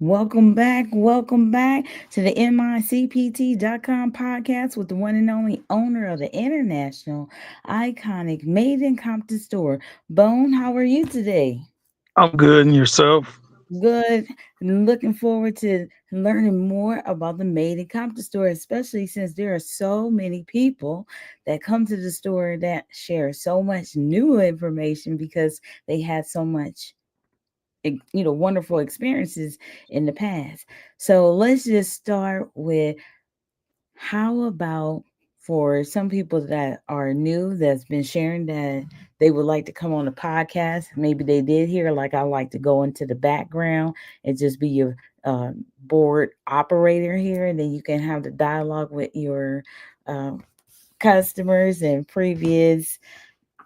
Welcome back to the MICPT.com podcast with the one and only owner of the international iconic Made in Compton store. Bone, how are you today? I'm good, and yourself? Good. Looking forward to learning more about the Made in Compton store, especially since there are so many people that come to the store that share so much new information because they had so much wonderful experiences in the past. So let's just start with how about for some people that are new that's been sharing that they would like to come on the podcast. Maybe they did hear, like, I like to go into the background and just be your board operator here, and then you can have the dialogue with your um, customers and previous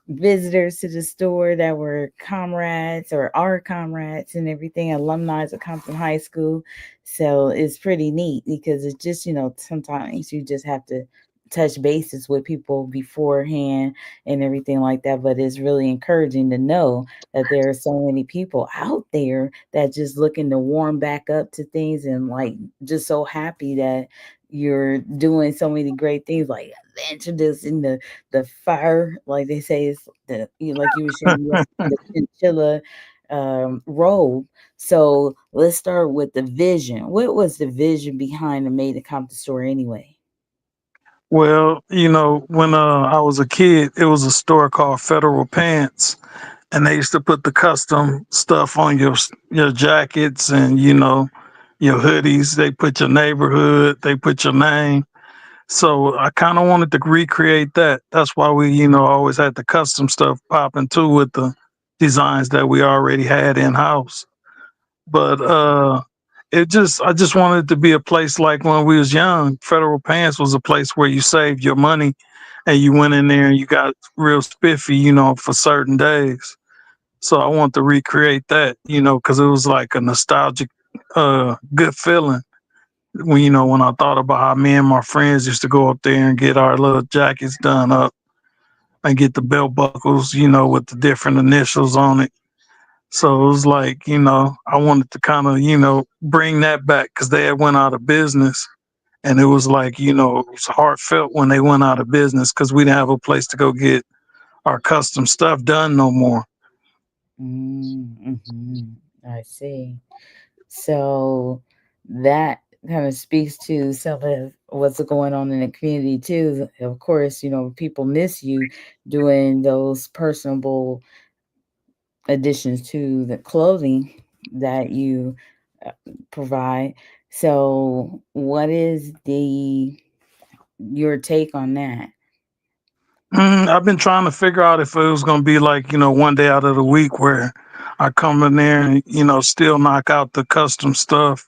visitors to the store that were comrades or are comrades and everything, alumni of Compton High School. So it's pretty neat because it's just, sometimes you just have to touch bases with people beforehand and everything like that. But it's really encouraging to know that there are so many people out there that just looking to warm back up to things and like just so happy that you're doing so many great things like introducing the fire, like they say, is like you were sharing yesterday, the chinchilla robe. So let's start with the vision. What was the vision behind the Made in Compton store anyway? Well, when I was a kid, it was a store called Federal Pants, and they used to put the custom stuff on your jackets and your hoodies. They put your neighborhood, they put your name. So I kind of wanted to recreate that. That's why we, always had the custom stuff popping too with the designs that we already had in house. But I just wanted it to be a place like when we was young. Federal Pants was a place where you saved your money and you went in there and you got real spiffy, for certain days. So I want to recreate that, because it was like a nostalgic good feeling when when I thought about how me and my friends used to go up there and get our little jackets done up and get the belt buckles, with the different initials on it. So it was like, I wanted to kind of, bring that back because they had went out of business. And it was like, it was heartfelt when they went out of business because we didn't have a place to go get our custom stuff done no more. Mm-hmm. I see. So that kind of speaks to some of what's going on in the community too. Of course, people miss you doing those personable additions to the clothing that you uh, provide. So, what is the your take on that? I've been trying to figure out if it was going to be like, one day out of the week where I come in there and, still knock out the custom stuff.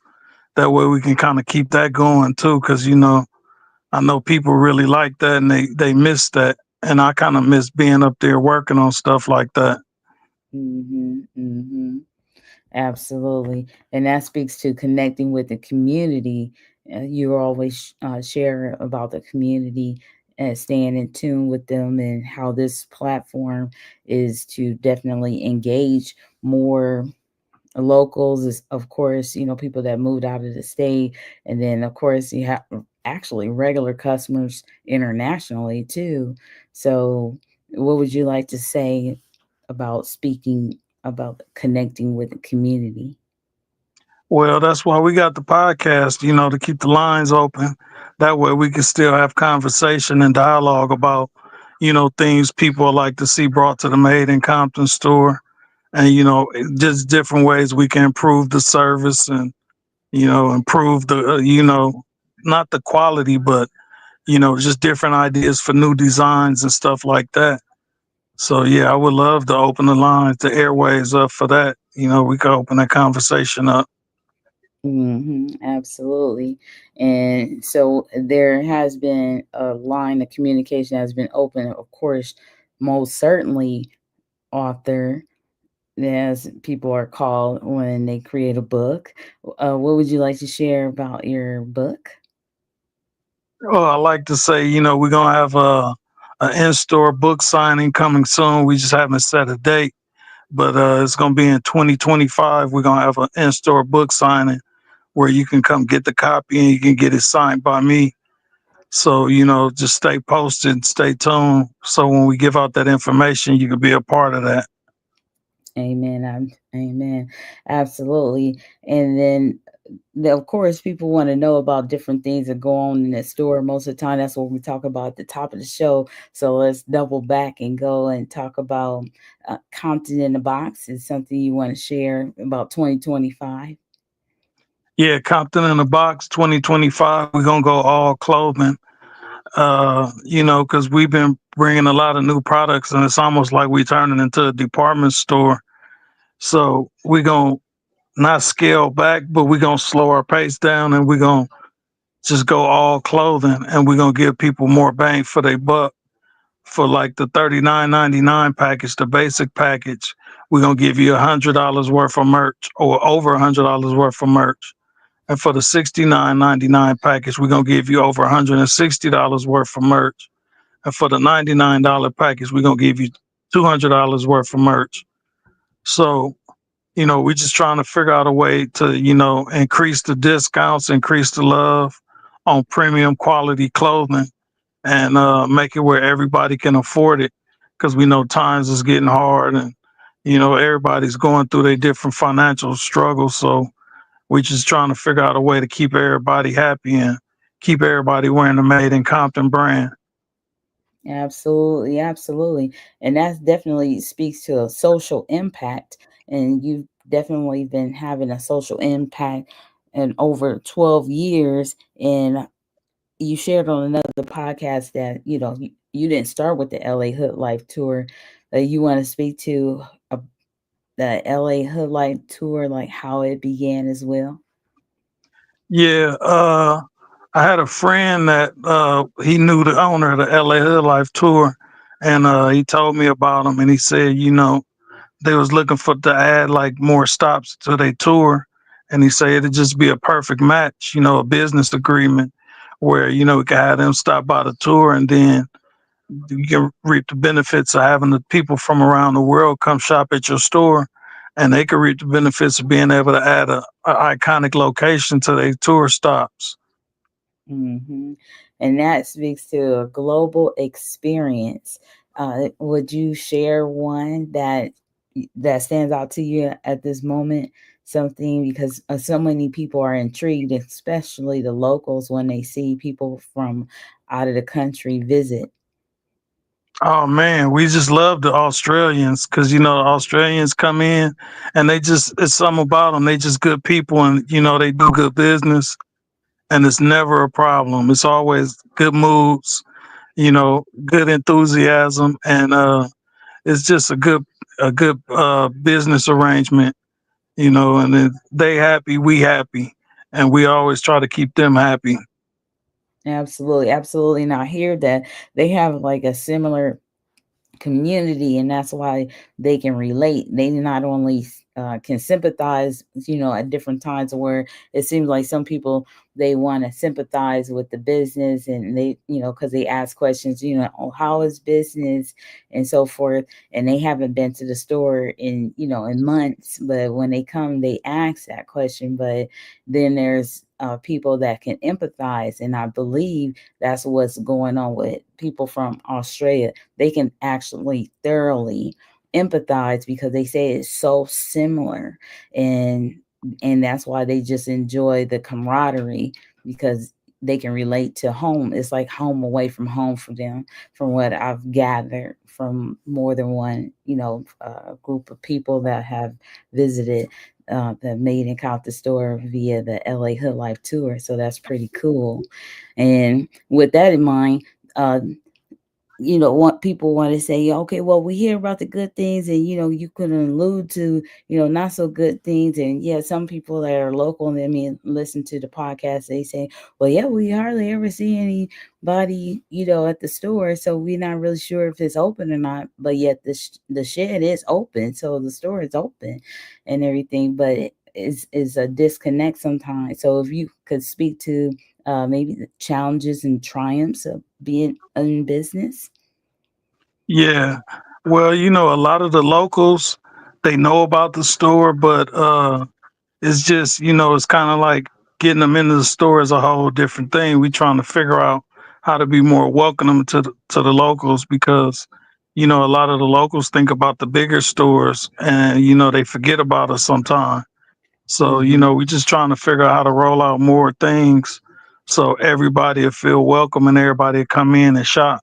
That way we can kind of keep that going too. Cause, I know people really like that and they miss that. And I kind of miss being up there working on stuff like that. Mm-hmm. Absolutely. And that speaks to connecting with the community. You always share about the community and staying in tune with them, and how this platform is to definitely engage more locals. Is, of course, people that moved out of the state. And then, of course, you have actually regular customers internationally too. So, what would you like to say about speaking about connecting with the community? Well, that's why we got the podcast, to keep the lines open. That way we can still have conversation and dialogue about, things people like to see brought to the Made in Compton store. And, just different ways we can improve the service and, improve the, not the quality, but, just different ideas for new designs and stuff like that. So, yeah, I would love to open the lines, the airways up for that. We could open that conversation up. Absolutely. And so there has been a line of communication has been open, of course, most certainly author, as people are called when they create a book. What would you like to share about your book? Well, I like to say, we're gonna have a in-store book signing coming soon. We just haven't set a date, but it's gonna be in 2025. We're gonna have an in-store book signing, where you can come get the copy and you can get it signed by me. So, just stay posted, stay tuned. So when we give out that information, you can be a part of that. Amen. Amen. Absolutely. And then, of course, people want to know about different things that go on in the store. Most of the time, that's what we talk about at the top of the show. So let's double back and go and talk about Compton in the Box. Is something you want to share about 2025? Yeah, Compton in the Box 2025. We're going to go all clothing, because we've been bringing a lot of new products and it's almost like we turning into a department store. So we're going to not scale back, but we're going to slow our pace down and we're going to just go all clothing and we're going to give people more bang for their buck. For like the $39.99 package, the basic package, we're gonna give you $100 worth of merch or over $100 worth of merch. And for the $69.99 package, we're gonna give you over $160 worth of merch. And for the $99 package, we're gonna give you $200 worth of merch. So, we're just trying to figure out a way to, increase the discounts, increase the love on premium quality clothing and make it where everybody can afford it because we know times is getting hard and everybody's going through their different financial struggles, so we're just trying to figure out a way to keep everybody happy and keep everybody wearing the Made in Compton brand. Absolutely, absolutely. And that definitely speaks to a social impact. And you've definitely been having a social impact in over 12 years. And you shared on another podcast that, you didn't start with the LA Hood Life Tour. You want to speak to uh, the LA Hood Life Tour, like how it began as well? Yeah, I had a friend that he knew the owner of the LA Hood Life tour, and he told me about him, and he said, they was looking for to add like more stops to their tour, and he said it'd just be a perfect match, a business agreement where we could have them stop by the tour, and then you can reap the benefits of having the people from around the world come shop at your store, and they could reap the benefits of being able to add a iconic location to their tour stops. Hmm. And that speaks to a global experience. Would you share one that stands out to you at this moment? Something because so many people are intrigued, especially the locals, when they see people from out of the country visit. Oh man, we just love the Australians because the Australians come in and they just it's something about them. They just good people and they do good business and it's never a problem. It's always good moods, good enthusiasm, and it's just a good business arrangement, and then they happy, we happy, and we always try to keep them happy. Absolutely, absolutely. And I hear that they have like a similar community, and that's why they can relate. They not only can sympathize, at different times where it seems like some people, they want to sympathize with the business, and they, because they ask questions, oh, how is business and so forth, and they haven't been to the store in, in months, but when they come, they ask that question. But then there's people that can empathize, and I believe that's what's going on with people from Australia. They can actually thoroughly empathize because they say it's so similar, and that's why they just enjoy the camaraderie, because they can relate to home. It's like home away from home for them, from what I've gathered from more than one, group of people that have visited the Made in Compton store via the LA Hood Life tour. So that's pretty cool. And with that in mind, uh, what people want to say, okay, well, we hear about the good things, and you could allude to, not so good things. And yeah, some people that are local and they mean listen to the podcast, they say, well, yeah, we hardly ever see anybody, at the store, so we're not really sure if it's open or not. But yet the shed is open, so the store is open and everything. But it's a disconnect sometimes. So if you could speak to maybe the challenges and triumphs of being in business. Yeah. Well, a lot of the locals, they know about the store, but it's just, it's kind of like getting them into the store is a whole different thing. We trying to figure out how to be more welcoming to the locals because a lot of the locals think about the bigger stores and they forget about us sometimes. So Hmm. we just trying to figure out how to roll out more things so everybody will feel welcome and everybody will come in and shop.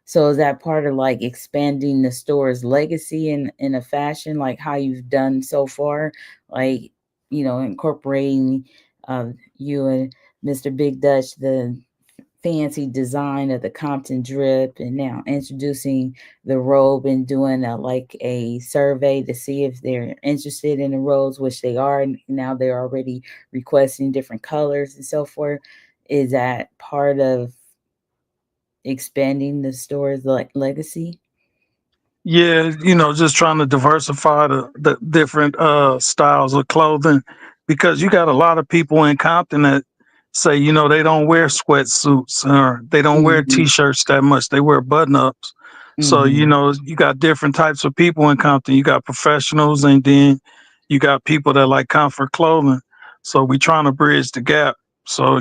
So is that part of like expanding the store's legacy in a fashion like how you've done so far? Like, incorporating you and Mr. Big Dutch, the fancy design of the Compton drip, and now introducing the robe and doing like a survey to see if they're interested in the robes, which they are. And now they're already requesting different colors and so forth. Is that part of expanding the store's legacy? Yeah, just trying to diversify the different styles of clothing because you got a lot of people in Compton that say, they don't wear sweatsuits or they don't wear Hmm. t-shirts that much. They wear button-ups. So, Hmm. you got different types of people in Compton. You got professionals and then you got people that like comfort clothing. So we trying to bridge the gap. So,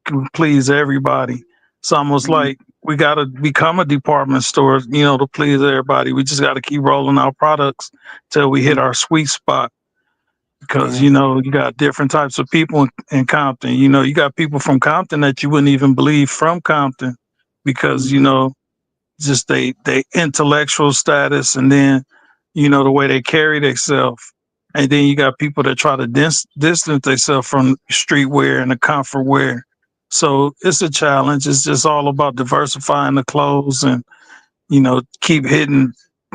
can please everybody. It's almost like we got to become a department store, to please everybody. We just got to keep rolling out products till we hit our sweet spot because, Absolutely. you got different types of people in Compton. You got people from Compton that you wouldn't even believe from Compton because, just they intellectual status and then, the way they carry themselves. And then you got people that try to distance themselves from streetwear and the comfort wear. So it's a challenge. It's just all about diversifying the clothes and keep hitting,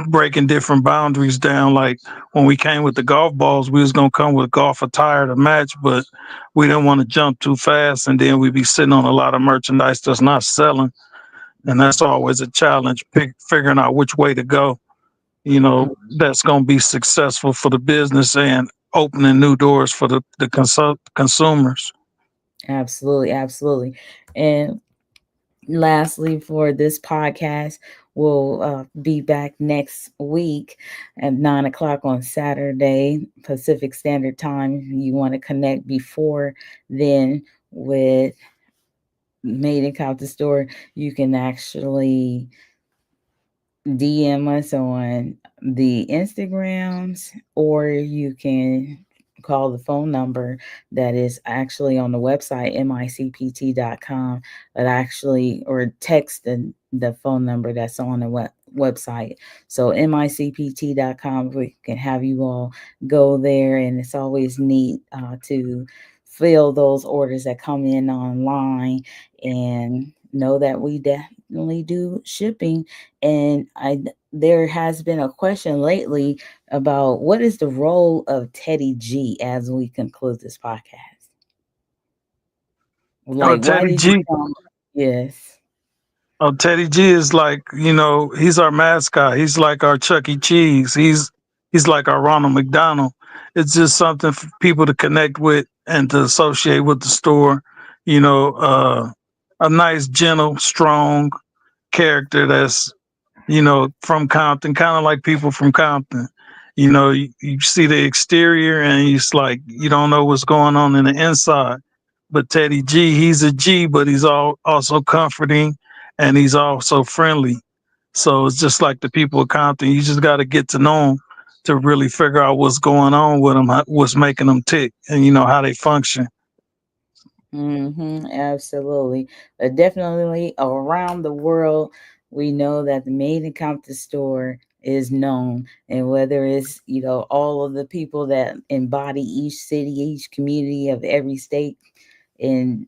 breaking different boundaries down. Like when we came with the golf balls, we was gonna come with golf attire to match, but we didn't want to jump too fast, and then we'd be sitting on a lot of merchandise that's not selling, and that's always a challenge. Figuring out which way to go. That's gonna be successful for the business and opening new doors for the consumers. Absolutely, absolutely. And lastly, for this podcast, we'll be back next week at 9 o'clock on Saturday, Pacific Standard Time. If you want to connect before then with Made in Compton Store, you can actually DM us on the Instagrams, or you can call the phone number that is actually on the website, micpt.com, that actually, or text the phone number that's on the website. So, micpt.com, we can have you all go there, and it's always neat to fill those orders that come in online and know that we definitely do shipping. And there has been a question lately about what is the role of Teddy G as we conclude this podcast. Oh, Like, why Teddy did you G. come? Yes. Oh, Teddy G is like, he's our mascot. He's like our Chuck E. Cheese. He's like our Ronald McDonald. It's just something for people to connect with and to associate with the store. You know, uh, a nice, gentle, strong character that's from Compton, kind of like people from Compton. You see the exterior and it's like you don't know what's going on in the inside. But Teddy G, he's a G, but he's also comforting and he's also friendly. So it's just like the people of Compton. You just got to get to know them to really figure out what's going on with them, what's making them tick, and how they function. Absolutely. Definitely around the world, we know that the Made in Compton store is known. And whether it's, all of the people that embody each city, each community of every state and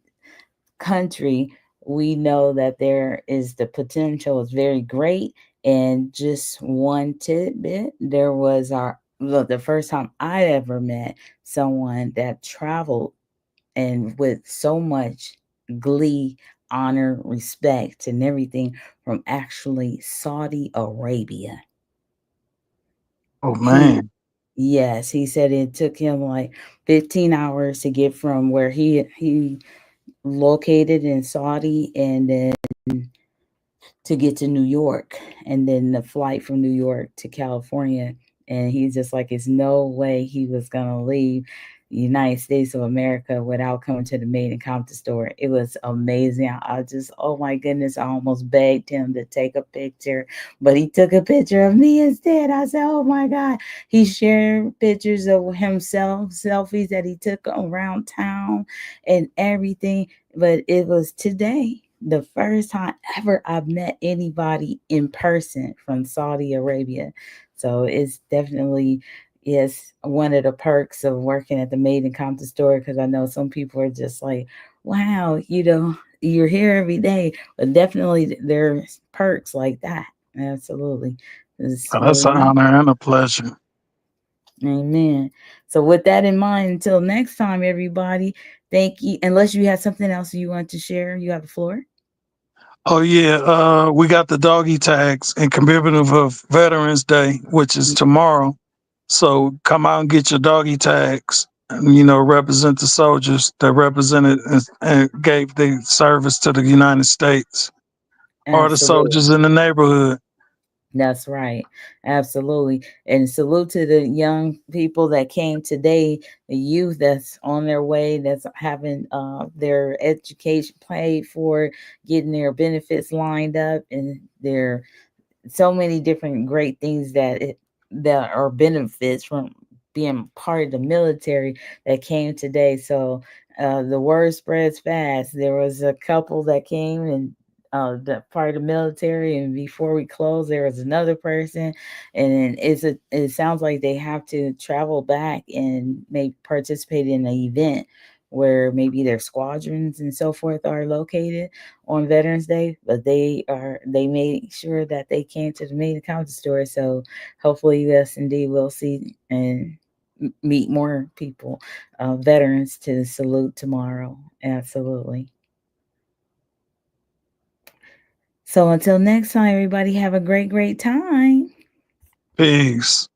country, we know that there is the potential is very great. And just one tidbit, there was the first time I ever met someone that traveled and with so much glee, honor, respect, and everything from actually Saudi Arabia. Oh He, man. yes, he said it took him like 15 hours to get from where he located in Saudi and then to get to New York, and then the flight from New York to California. And he's just like, it's no way he was gonna leave. United States of America without coming to the Made in Compton store. It was amazing. I just, oh my goodness, I almost begged him to take a picture, but he took a picture of me instead. I said, oh my God. He shared pictures of himself, selfies that he took around town and everything. But it was today the first time ever I've met anybody in person from Saudi Arabia. So it's definitely, yes, one of the perks of working at the Made in Compton store, because I know some people are just like, wow, you're here every day. But definitely there's perks like that. Absolutely. It's That's really an nice. honor and a pleasure. Amen. So with that in mind, until next time, everybody, thank you. Unless you have something else you want to share, you have the floor. Oh yeah, we got the doggy tags in commemorative of Veterans Day, which is tomorrow. So come out and get your doggy tags, and represent the soldiers that represented and gave the service to the United States, or the Absolutely. soldiers in the neighborhood. That's right. Absolutely. And salute to the young people that came today, the youth that's on their way, that's having their education paid for, getting their benefits lined up, and their so many different great things that are benefits from being part of the military that came today. So the word spreads fast. There was a couple that came and the part of the military, and before we close, there was another person, and then it sounds like they have to travel back and maybe participate in an event where maybe their squadrons and so forth are located on Veterans Day, but they made sure that they came to the main counter store. So hopefully, yes, indeed, we'll see and meet more people, veterans to salute tomorrow. Absolutely. So until next time, everybody have a great, great time. Peace.